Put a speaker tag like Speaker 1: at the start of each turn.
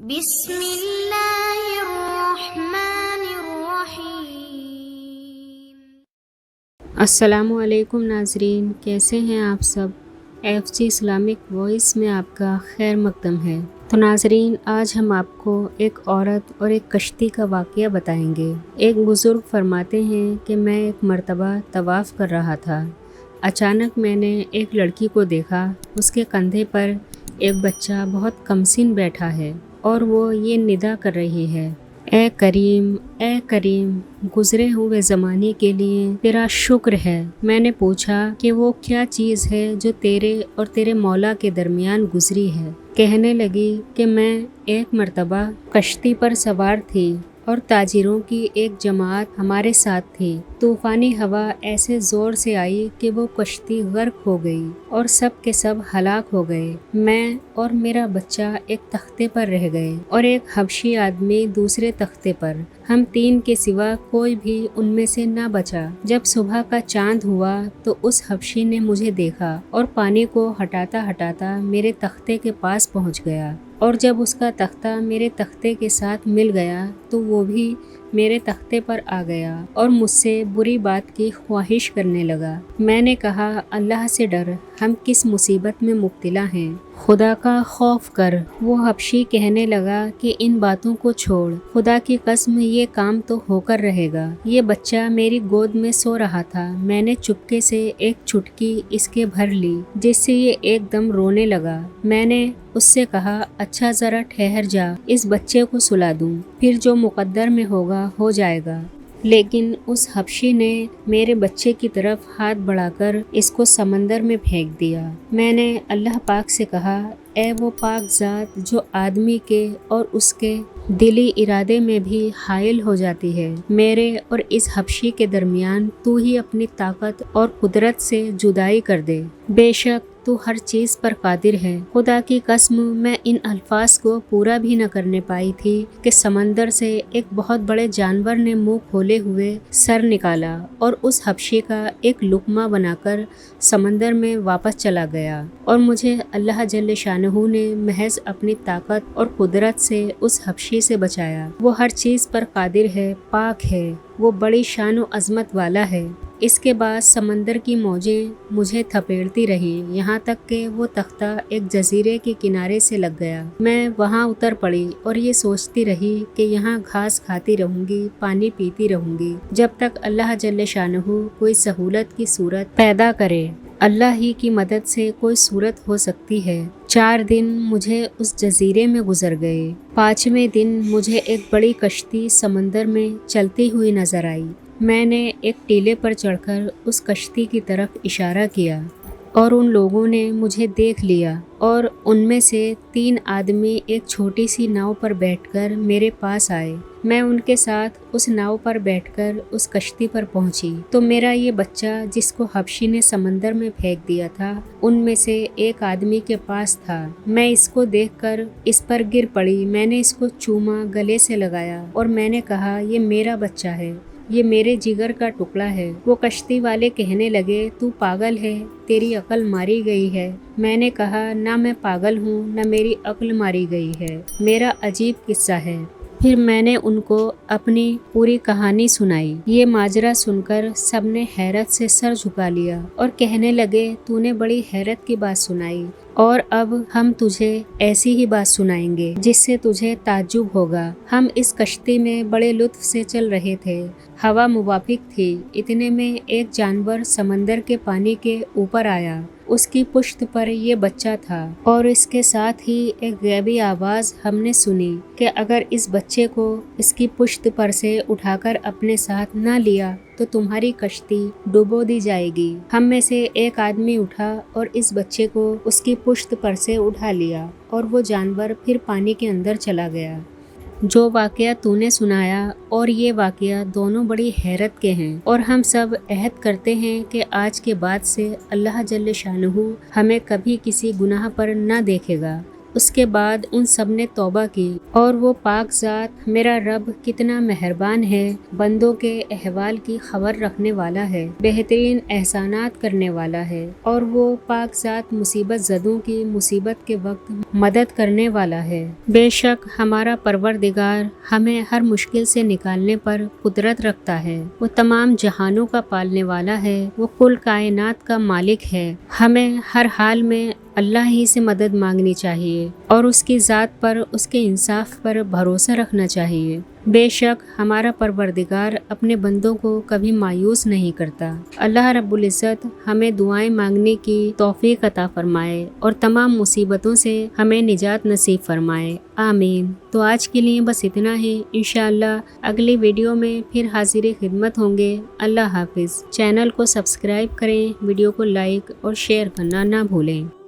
Speaker 1: بسم اللہ الرحمن الرحیم۔
Speaker 2: السلام علیکم ناظرین، کیسے ہیں آپ سب؟ FG اسلامک وائس میں آپ کا خیر مقدم ہے۔ تو ناظرین، آج ہم آپ کو ایک عورت اور ایک کشتی کا واقعہ بتائیں گے۔ ایک بزرگ فرماتے ہیں کہ میں ایک مرتبہ طواف کر رہا تھا۔ اچانک میں نے ایک لڑکی کو دیکھا، اس کے کندھے پر ایک بچہ بہت کمسن بیٹھا ہے اور وہ یہ ندا کر رہی ہے، اے کریم، اے کریم، گزرے ہوئے زمانے کے لیے تیرا شکر ہے۔ میں نے پوچھا کہ وہ کیا چیز ہے جو تیرے اور تیرے مولا کے درمیان گزری ہے؟ کہنے لگی کہ میں ایک مرتبہ کشتی پر سوار تھی اور تاجروں کی ایک جماعت ہمارے ساتھ تھی۔ طوفانی ہوا ایسے زور سے آئی کہ وہ کشتی غرق ہو گئی اور سب کے سب ہلاک ہو گئے۔ میں اور میرا بچہ ایک تختے پر رہ گئے اور ایک حبشی آدمی دوسرے تختے پر۔ ہم تین کے سوا کوئی بھی ان میں سے نہ بچا۔ جب صبح کا چاند ہوا تو اس حبشی نے مجھے دیکھا اور پانی کو ہٹاتا ہٹاتا میرے تختے کے پاس پہنچ گیا، اور جب اس کا تختہ میرے تختے کے ساتھ مل گیا تو وہ بھی میرے تختے پر آ گیا اور مجھ سے بری بات کی خواہش کرنے لگا۔ میں نے کہا، اللہ سے ڈر، ہم کس مصیبت میں مبتلا ہیں، خدا کا خوف کر۔ وہ حبشی کہنے لگا کہ ان باتوں کو چھوڑ، خدا کی قسم یہ کام تو ہو کر رہے گا۔ یہ بچہ میری گود میں سو رہا تھا، میں نے چپکے سے ایک چٹکی اس کے بھر لی جس سے یہ ایک دم رونے لگا۔ میں نے اس سے کہا، اچھا ذرا ٹھہر جا، اس بچے کو سلا دوں، پھر جو مقدر میں ہوگا ہو جائے گا۔ لیکن اس حبشی نے میرے بچے کی طرف ہاتھ بڑھا کر اس کو سمندر میں پھینک دیا۔ میں نے اللہ پاک سے کہا، اے وہ پاک ذات جو آدمی کے اور اس کے دلی ارادے میں بھی حائل ہو جاتی ہے، میرے اور اس حبشی کے درمیان تو ہی اپنی طاقت اور قدرت سے جدائی کر دے۔ بے شک تو ہر چیز پر قادر ہے۔ خدا کی قسم میں ان الفاظ کو پورا بھی نہ کرنے پائی تھی کہ سمندر سے ایک بہت بڑے جانور نے منہ کھولے ہوئے سر نکالا اور اس حبشی کا ایک لقمہ بنا کر سمندر میں واپس چلا گیا، اور مجھے اللہ جل شانہ نے محض اپنی طاقت اور قدرت سے اس حبشی سے بچایا۔ وہ ہر چیز پر قادر ہے، پاک ہے، وہ بڑی شان و عظمت والا ہے۔ اس کے بعد سمندر کی موجیں مجھے تھپیڑتی رہیں، یہاں تک کہ وہ تختہ ایک جزیرے کے کنارے سے لگ گیا۔ میں وہاں اتر پڑی اور یہ سوچتی رہی کہ یہاں گھاس کھاتی رہوں گی، پانی پیتی رہوں گی، جب تک اللہ جل شانہ کوئی سہولت کی صورت پیدا کرے۔ اللہ ہی کی مدد سے کوئی صورت ہو سکتی ہے۔ 4 دن مجھے اس جزیرے میں گزر گئے۔ 5ویں دن مجھے ایک بڑی کشتی سمندر میں چلتی ہوئی نظر آئی۔ میں نے ایک ٹیلے پر چڑھ کر اس کشتی کی طرف اشارہ کیا اور ان لوگوں نے مجھے دیکھ لیا، اور ان میں سے 3 آدمی ایک چھوٹی سی ناؤ پر بیٹھ کر میرے پاس آئے۔ میں ان کے ساتھ اس ناؤ پر بیٹھ کر اس کشتی پر پہنچی تو میرا یہ بچہ جس کو حبشی نے سمندر میں پھینک دیا تھا ان میں سے ایک آدمی کے پاس تھا۔ میں اس کو دیکھ کر اس پر گر پڑی، میں نے اس کو چوما، گلے سے لگایا اور میں نے کہا، یہ میرا بچہ ہے، یہ میرے جگر کا ٹکڑا ہے۔ وہ کشتی والے کہنے لگے، تو پاگل ہے، تیری عقل ماری گئی ہے۔ میں نے کہا، نہ میں پاگل ہوں، نہ میری عقل ماری گئی ہے، میرا عجیب قصہ ہے۔ پھر میں نے ان کو اپنی پوری کہانی سنائی۔ یہ ماجرا سن کر سب نے حیرت سے سر جھکا لیا اور کہنے لگے، تو نے بڑی حیرت کی بات سنائی، اور اب ہم تجھے ایسی ہی بات سنائیں گے جس سے تجھے تعجب ہوگا۔ ہم اس کشتی میں بڑے لطف سے چل رہے تھے، ہوا موافق تھی، اتنے میں ایک جانور سمندر کے پانی کے اوپر آیا۔ اس کی پشت پر یہ بچہ تھا، اور اس کے ساتھ ہی ایک غیبی آواز ہم نے سنی کہ اگر اس بچے کو اس کی پشت پر سے اٹھا کر اپنے ساتھ نہ لیا تو تمہاری کشتی ڈبو دی جائے گی۔ ہم میں سے ایک آدمی اٹھا اور اس بچے کو اس کی پشت پر سے اٹھا لیا، اور وہ جانور پھر پانی کے اندر چلا گیا۔ جو واقعہ تو نے سنایا اور یہ واقعہ دونوں بڑی حیرت کے ہیں، اور ہم سب عہد کرتے ہیں کہ آج کے بعد سے اللہ جل شانہ ہمیں کبھی کسی گناہ پر نہ دیکھے گا۔ اس کے بعد ان سب نے توبہ کی، اور وہ پاک ذات میرا رب کتنا مہربان ہے، بندوں کے احوال کی خبر رکھنے والا ہے، بہترین احسانات کرنے والا ہے، اور وہ پاک ذات مصیبت زدوں کی مصیبت کے وقت مدد کرنے والا ہے۔ بے شک ہمارا پروردگار ہمیں ہر مشکل سے نکالنے پر قدرت رکھتا ہے، وہ تمام جہانوں کا پالنے والا ہے، وہ کل کائنات کا مالک ہے۔ ہمیں ہر حال میں اللہ ہی سے مدد مانگنی چاہیے اور اس کی ذات پر، اس کے انصاف پر بھروسہ رکھنا چاہیے۔ بے شک ہمارا پروردگار اپنے بندوں کو کبھی مایوس نہیں کرتا۔ اللہ رب العزت ہمیں دعائیں مانگنے کی توفیق عطا فرمائے اور تمام مصیبتوں سے ہمیں نجات نصیب فرمائے، آمین۔ تو آج کے لیے بس اتنا ہی، انشاءاللہ اگلی ویڈیو میں پھر حاضر خدمت ہوں گے۔ اللہ حافظ۔ چینل کو سبسکرائب کریں، ویڈیو کو لائک اور شیئر کرنا نہ بھولیں۔